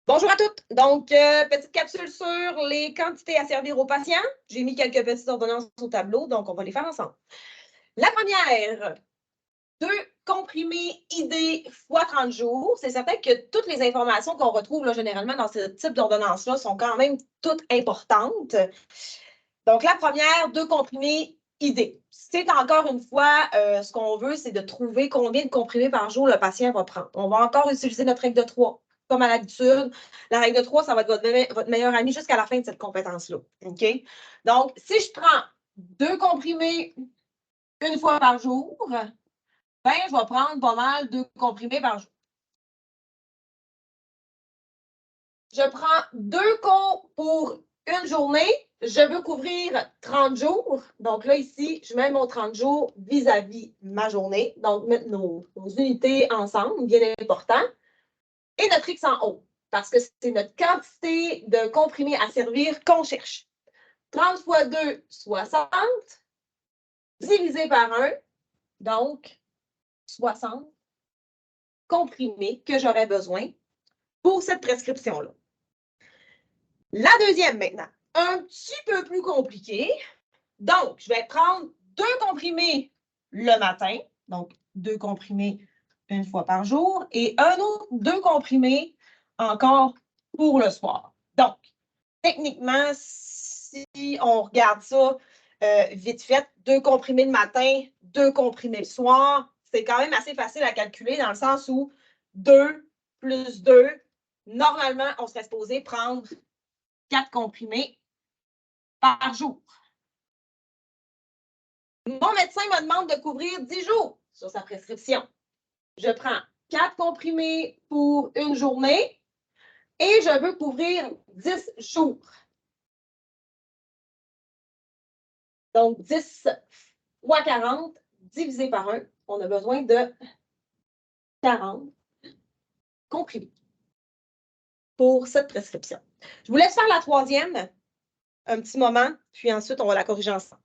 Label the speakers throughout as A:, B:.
A: Bonjour à toutes. Donc, petite capsule sur les quantités à servir aux patients. J'ai mis quelques petites ordonnances au tableau, donc on va les faire ensemble. La première, 2 comprimés ID fois 30 jours. C'est certain que toutes les informations qu'on retrouve là, généralement dans ce type d'ordonnance-là sont quand même toutes importantes. Donc, la première, 2 comprimés ID. C'est encore une fois, ce qu'on veut, c'est de trouver combien de comprimés par jour le patient va prendre. On va encore utiliser notre règle de 3. Comme à l'habitude, la règle de 3, ça va être votre meilleur ami jusqu'à la fin de cette compétence-là. OK? Donc, si je prends 2 comprimés une fois par jour, ben, je vais prendre pas mal 2 comprimés par jour. Je prends 2 comprimés pour une journée. Je veux couvrir 30 jours. Donc là, ici, je mets mon 30 jours vis-à-vis ma journée. Donc, mettre nos unités ensemble, bien important. Et notre X en haut, parce que c'est notre quantité de comprimés à servir qu'on cherche. 30 fois 2, 60, divisé par 1, donc 60 comprimés que j'aurais besoin pour cette prescription-là. La deuxième maintenant, un petit peu plus compliqué. Donc, je vais prendre 2 comprimés le matin, donc 2 comprimés une fois par jour, et un autre 2 comprimés encore pour le soir. Donc, techniquement, si on regarde ça vite fait, 2 comprimés le matin, 2 comprimés le soir, c'est quand même assez facile à calculer dans le sens où 2 plus 2, normalement, on serait supposé prendre 4 comprimés par jour. Mon médecin me demande de couvrir 10 jours sur sa prescription. Je prends 4 comprimés pour une journée et je veux couvrir 10 jours. Donc, 10 fois 40 divisé par 1, on a besoin de 40 comprimés pour cette prescription. Je vous laisse faire la troisième un petit moment, puis ensuite, on va la corriger ensemble.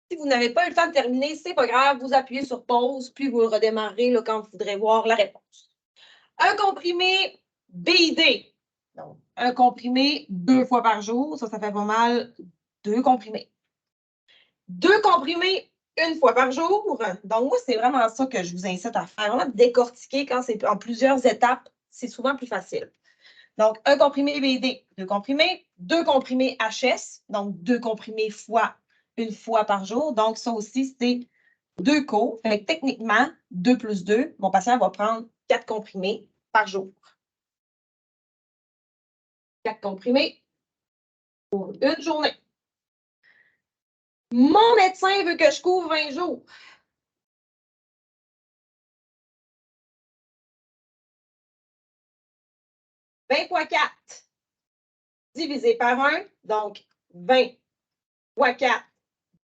A: Si vous n'avez pas eu le temps de terminer, ce n'est pas grave, vous appuyez sur pause, puis vous le redémarrez là, quand vous voudrez voir la réponse. Un comprimé BID. Donc, un comprimé 2 fois par jour, ça fait pas mal 2 comprimés. 2 comprimés une fois par jour. Donc, moi, c'est vraiment ça que je vous incite à faire. Vraiment décortiquer quand c'est en plusieurs étapes, c'est souvent plus facile. Donc, un comprimé BID, 2 comprimés HS, donc 2 comprimés fois une fois par jour. Donc, ça aussi, c'est 2 co. Fait que techniquement, 2 plus 2, mon patient va prendre 4 comprimés par jour. 4 comprimés pour une journée. Mon médecin veut que je couvre 20 jours. « 20 fois 4 divisé par 1, donc 20 fois 4,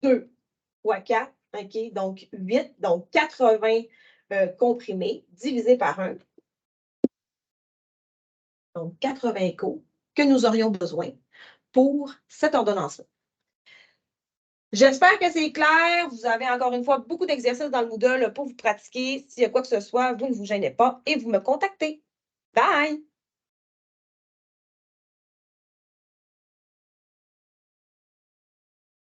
A: 2 fois 4, OK, donc 8, donc 80 comprimés divisé par 1. Donc 80 co que nous aurions besoin pour cette ordonnance-là. J'espère que c'est clair. Vous avez encore une fois beaucoup d'exercices dans le Moodle pour vous pratiquer. S'il y a quoi que ce soit, vous ne vous gênez pas et vous me contactez. Bye!